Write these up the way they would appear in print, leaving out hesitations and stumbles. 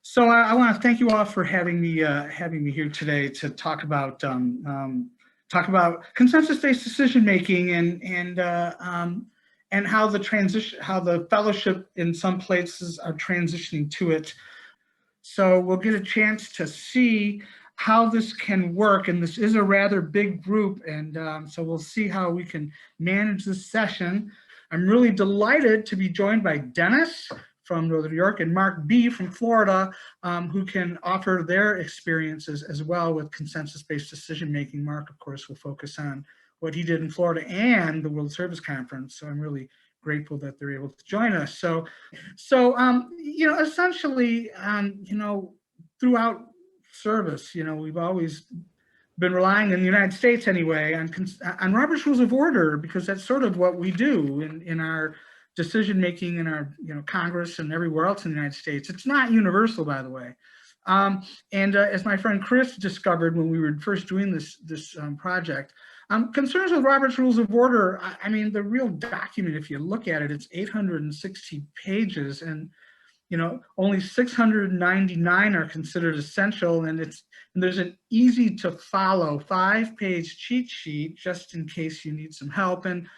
So I want to thank you all for having me here today to talk about consensus-based decision making and how the fellowship in some places are transitioning to it. So we'll get a chance to see how this can work, and this is a rather big group, and so we'll see how we can manage this session. I'm really delighted to be joined by Dennis from Northern New York and Mark B. from Florida, who can offer their experiences as well with consensus-based decision-making. Mark, of course, will focus on what he did in Florida and the World Service Conference, so I'm really grateful that they're able to join us. So essentially, throughout service, we've always been relying in the United States anyway on Robert's Rules of Order, because that's sort of what we do in our decision making in our Congress and everywhere else in the United States. It's not universal, by the way. As my friend Chris discovered when we were first doing this project, concerns with Robert's Rules of Order, I mean, the real document, if you look at it, it's 860 pages, and only 699 are considered essential, and there's an easy to follow 5-page cheat sheet just in case you need some help, and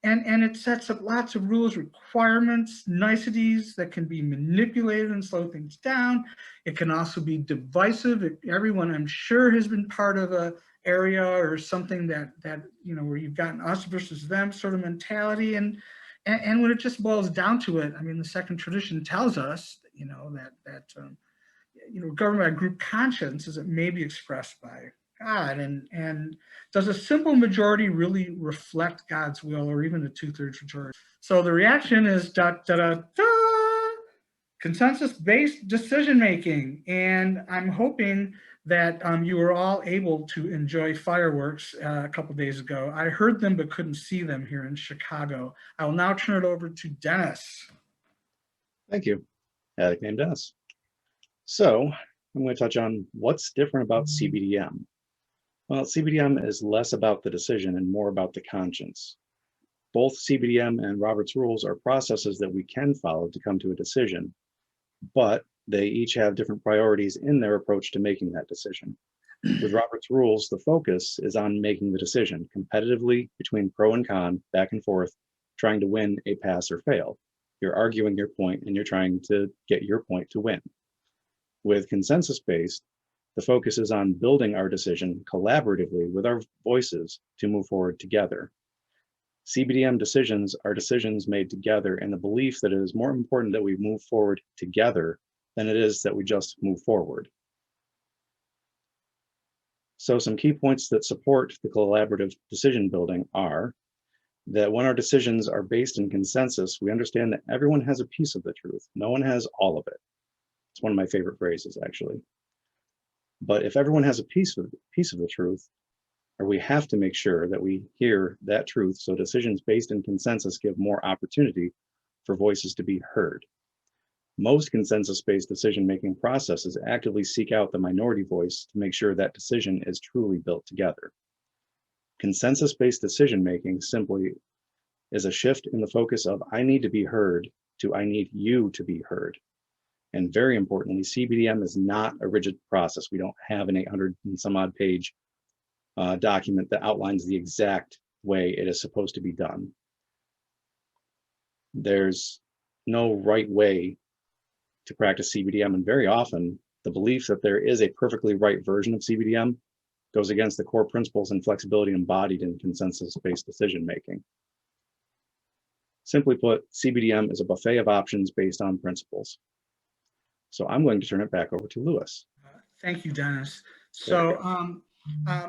it sets up lots of rules, requirements, niceties that can be manipulated and slow things down. It can also be divisive. Everyone, I'm sure, has been part of a area or something that where you've got an us versus them sort of mentality, and when it just boils down to it, I mean, the second tradition tells us, that governed by group conscience as it may be expressed by God, and does a simple majority really reflect God's will, or even a 2/3 majority? So the reaction is consensus-based decision making, and I'm hoping that you were all able to enjoy fireworks a couple days ago. I heard them but couldn't see them here in Chicago. I will now turn it over to Dennis. Thank you. Addict named Dennis. So I'm going to touch on what's different about CBDM. Well, CBDM is less about the decision and more about the conscience. Both CBDM and Robert's Rules are processes that we can follow to come to a decision, but they each have different priorities in their approach to making that decision. With Robert's Rules, the focus is on making the decision competitively between pro and con, back and forth, trying to win a pass or fail. You're arguing your point and you're trying to get your point to win. With consensus-based, the focus is on building our decision collaboratively with our voices to move forward together. CBDM decisions are decisions made together in the belief that it is more important that we move forward together than it is that we just move forward. So some key points that support the collaborative decision building are that when our decisions are based in consensus, we understand that everyone has a piece of the truth. No one has all of it. It's one of my favorite phrases, actually. But if everyone has a piece of the truth, or we have to make sure that we hear that truth, so decisions based in consensus give more opportunity for voices to be heard. Most consensus-based decision-making processes actively seek out the minority voice to make sure that decision is truly built together. Consensus-based decision-making simply is a shift in the focus of I need to be heard to I need you to be heard. And very importantly, CBDM is not a rigid process. We don't have an 800 and some odd page document that outlines the exact way it is supposed to be done. There's no right way to practice CBDM, and very often the belief that there is a perfectly right version of CBDM goes against the core principles and flexibility embodied in consensus-based decision-making. Simply put, CBDM is a buffet of options based on principles. So I'm going to turn it back over to Lewis. Thank you, Dennis. So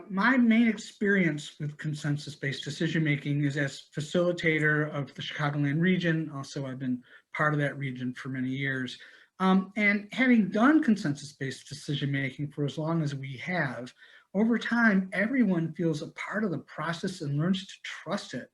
my main experience with consensus-based decision-making is as facilitator of the Chicagoland region. Also, I've been part of that region for many years. And having done consensus-based decision-making for as long as we have, over time, everyone feels a part of the process and learns to trust it.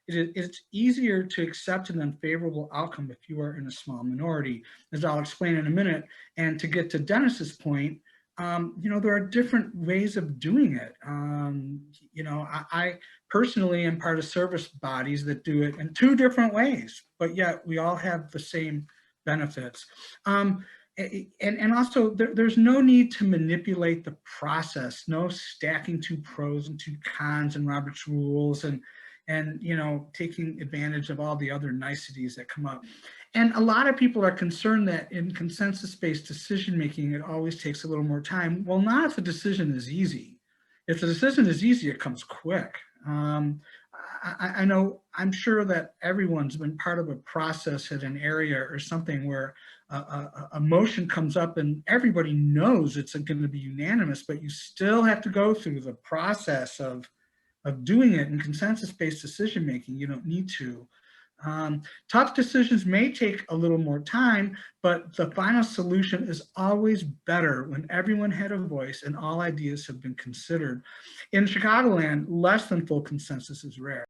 It's easier to accept an unfavorable outcome if you are in a small minority, as I'll explain in a minute. And to get to Dennis's point, there are different ways of doing it. I personally am part of service bodies that do it in 2 different ways, but yet we all have the same benefits. And also there's no need to manipulate the process, no stacking two pros and two cons and Robert's rules and you know, taking advantage of all the other niceties that come up. And a lot of people are concerned that in consensus-based decision-making, it always takes a little more time. Well, not if the decision is easy. If the decision is easy, it comes quick. I know, I'm sure that everyone's been part of a process at an area or something where a motion comes up and everybody knows it's going to be unanimous, but you still have to go through the process of doing it in consensus-based decision-making. You don't need to. Tough decisions may take a little more time, but the final solution is always better when everyone had a voice and all ideas have been considered. In Chicagoland, less than full consensus is rare.